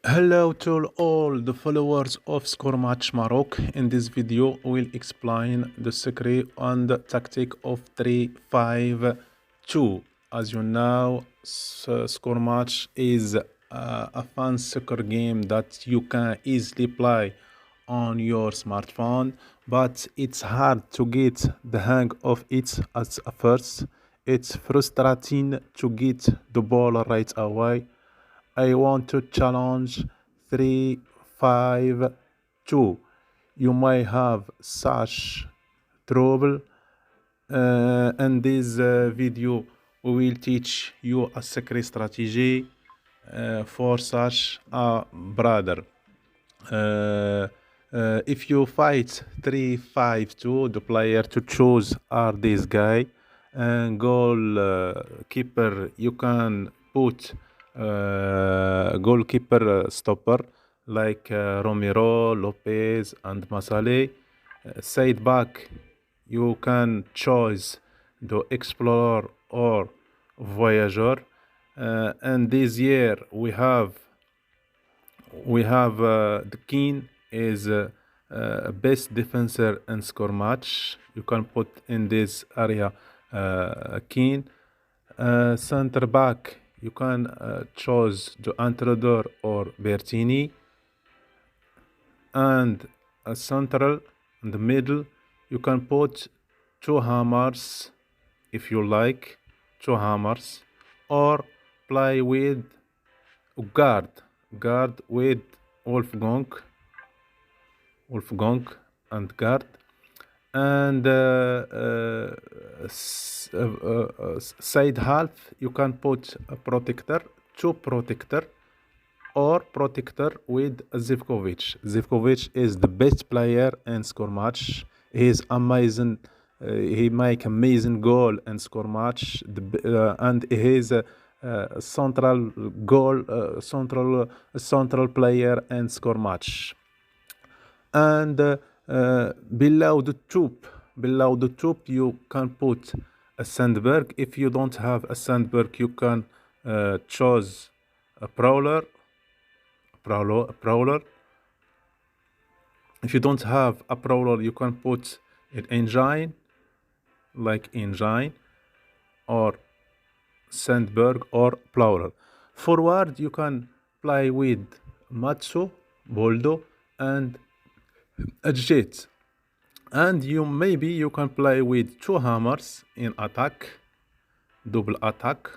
Hello to all the followers of Score Match Maroc. In this video, we'll explain the secret and the tactic of 3-5-2. As you know, Score Match is a fun soccer game that you can easily play on your smartphone, but it's hard to get the hang of it at first. It's frustrating to get the ball right away. I want to challenge 3-5-2. You may have such trouble. In this video, we will teach you a secret strategy for such a brother. If you fight 3-5-2, the player to choose are this guy. And goal keeper, you can put goalkeeper stopper like Romero, Lopez, and Masale. Side back, you can choose the explorer or voyager. And this year we have the king is best defender and score match. You can put in this area king. Center back, you can choose the intruder or Bertini. And a central in the middle, you can put two hammers if you like, two hammers, or play with guard with Wolfgang, and guard, and side half you can put a protector, two protector, or protector with Zivkovic. Zivkovic is the best player in score match. He is amazing. He make amazing goal and score match, and he is a central goal, central player and score match. And below the top, you can put a Sandberg. If you don't have a Sandberg, you can choose a prowler. If you don't have a prowler, you can put an engine, like engine, or Sandberg or prowler. Forward, you can play with Matsu, Boldo, and a jet. And you can play with two hammers in attack, double attack,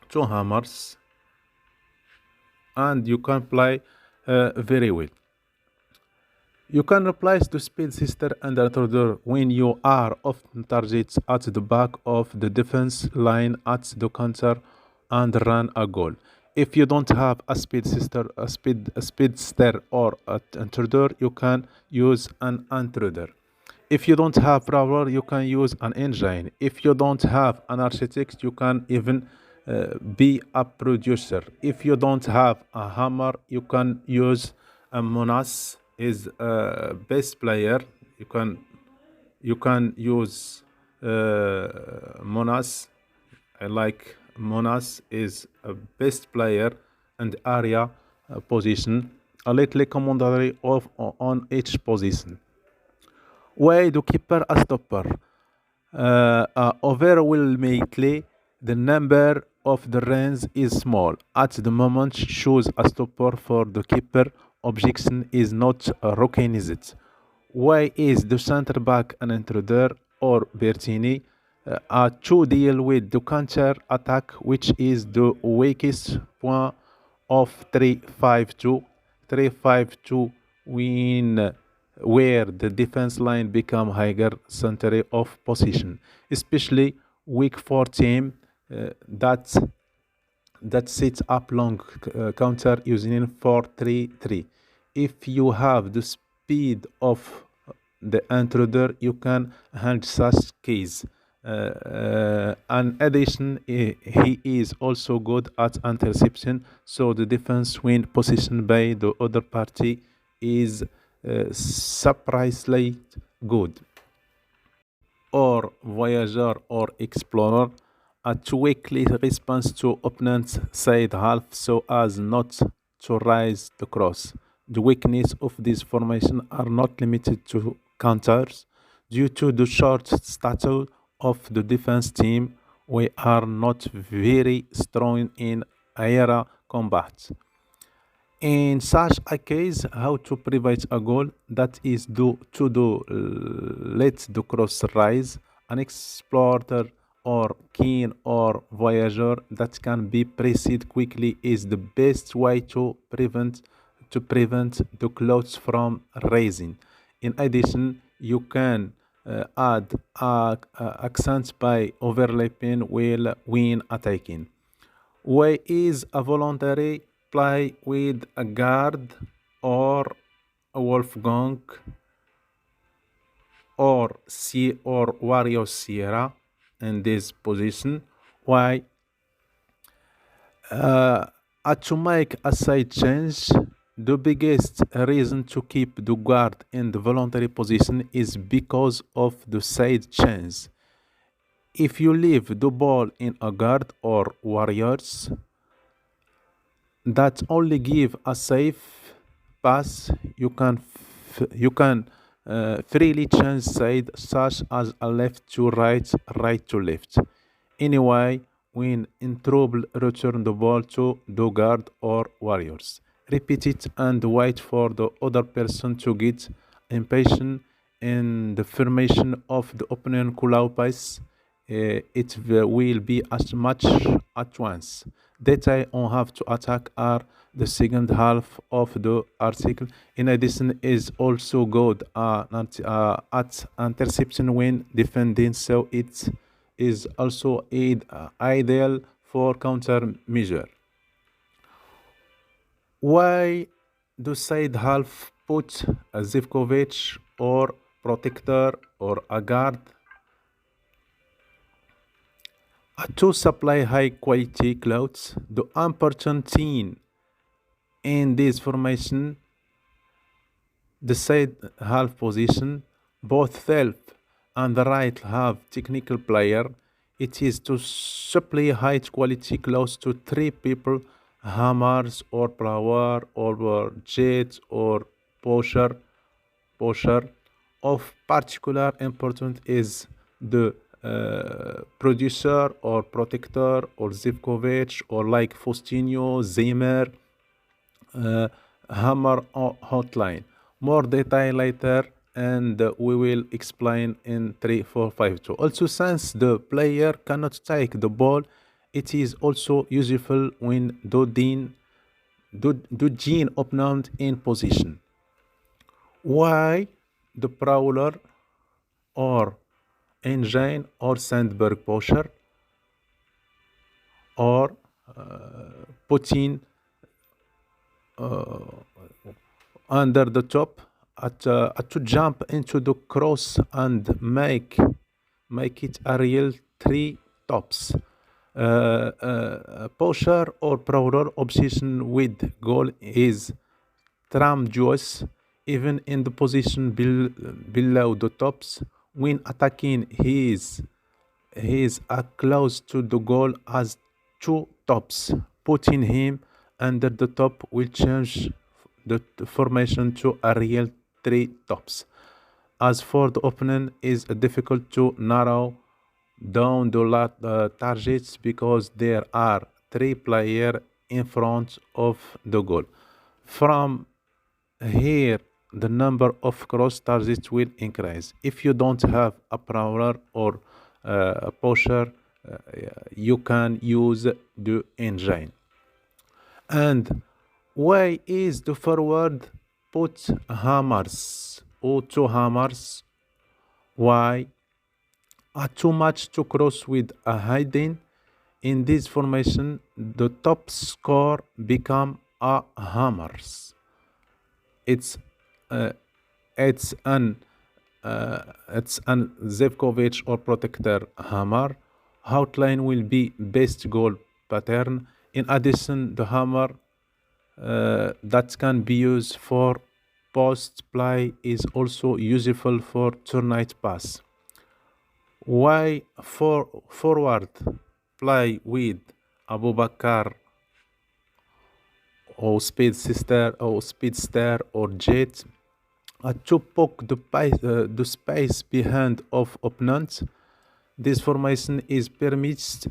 two hammers, and you can play very well. You can replace the speed sister and intruder when you are often targets at the back of the defense line at the counter and run a goal. If you don't have a speedster or an intruder, you can use an intruder. If you don't have power, you can use an engine. If you don't have an architect, you can even be a producer. If you don't have a hammer, you can use a Monas is a best player. You can use Monas. I like Monas is a best player and area position. A little commentary of on each position. Why do keeper a stopper? Overwhelmingly, the number of the runs is small. At the moment, choose a stopper for the keeper. Objection is not recognized. Why is the center back an intruder or Bertini? To deal with the counter attack, which is the weakest point of 3-5-2. 3-5-2 win where the defense line become higher center of position, especially weak for team that sets up long counter using 4-3-3. If you have the speed of the intruder, you can handle such case. In addition, he is also good at interception, so the defense when positioned by the other party is surprisingly good. Or voyager or explorer, a quickly response to opponent's side half so as not to raise the cross. The weakness of this formation are not limited to counters. Due to the short stature of the defense team, we are not very strong in aerial combat. In such a case, how to prevent a goal that is let the cross rise, an explorer or keen or voyager that can be pressed quickly is the best way to prevent the clothes from rising. In addition, you can add accents by overlapping while when attacking. Way is a voluntary play with a guard or a Wolfgang or Warrior Sierra in this position. Why? Uh, to make a side change, the biggest reason to keep the guard in the voluntary position is because of the side change. If you leave the ball in a guard or warriors, that only give a safe pass. You can freely change side, such as a left to right, right to left. Anyway, when in trouble, return the ball to the guard or warriors. Repeat it and wait for the other person to get impatient in the formation of the opponent club pass. It will be as much at once. Detail on how to attack are the second half of the article. In addition, is also good at interception when defending, so it is also ideal for countermeasure. Why do side half put a Zivkovic or protector or a guard to supply high quality clothes? The important thing in this formation, the side half position, both left and the right have technical player. It is to supply high quality clothes to three people, hammers or power or jet or pusher. Pusher of particular importance is the producer or protector or Zivkovic or like Faustino, Zimmer, uh, Hammer hotline. More detail later, and we will explain in 3, 4, 5, 2. Also, since the player cannot take the ball, it is also useful when dodging opponent in position. Why the prowler or engine or Sandberg pusher or putting under the top to jump into the cross and make it a real three tops. Pusher or prowler obsession with goal is tremendous, even in the position below the tops. When attacking, he is close to the goal as two tops. Putting him under the top will change the formation to a real three tops. As for the opponent, is difficult to narrow down the targets because there are three players in front of the goal. From here, the number of cross targets will increase. If you don't have a prowler or a pusher, you can use the engine. And why is the forward put hammers or two hammers? Why are too much to cross with a hiding? In this formation, the top score become a hammers. It's uh, it's an Zevkovich or protector hammer. Outline will be best goal pattern. In addition, the hammer that can be used for post play is also useful for turnite pass. Why forward play with Abubakar or speedster or jet to poke the space behind of opponent. This formation is permits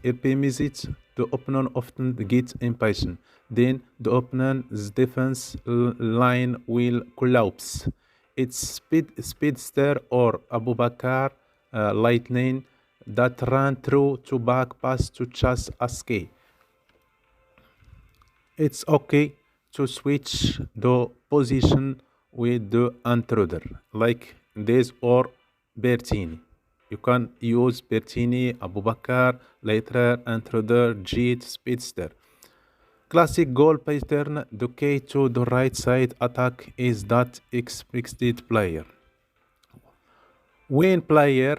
the opponent often get impatient. Then the opponent's defense line will collapse. It's speedster or Abubakar lightning that ran through to back pass to chase escape. It's okay to switch the position with the intruder, like this or Bertini. You can use Bertini, Abubakar, later intruder, Jeet, Speedster. Classic goal pattern, the key to the right side attack is that expected player. When player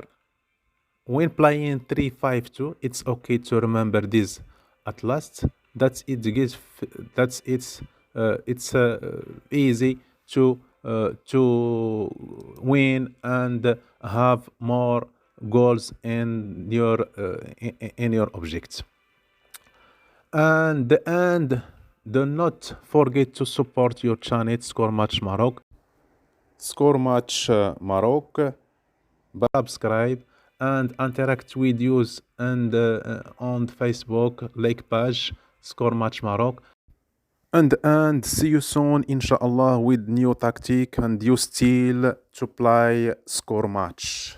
when playing 3-5-2, it's okay to remember this at last. It's easy to win and have more goals in your objects. And do not forget to support your channel Score Match Maroc. Score Match Maroc. Subscribe and interact with us and on Facebook like page Score Match Maroc. And see you soon inshallah with new tactic and new style to play Score Match.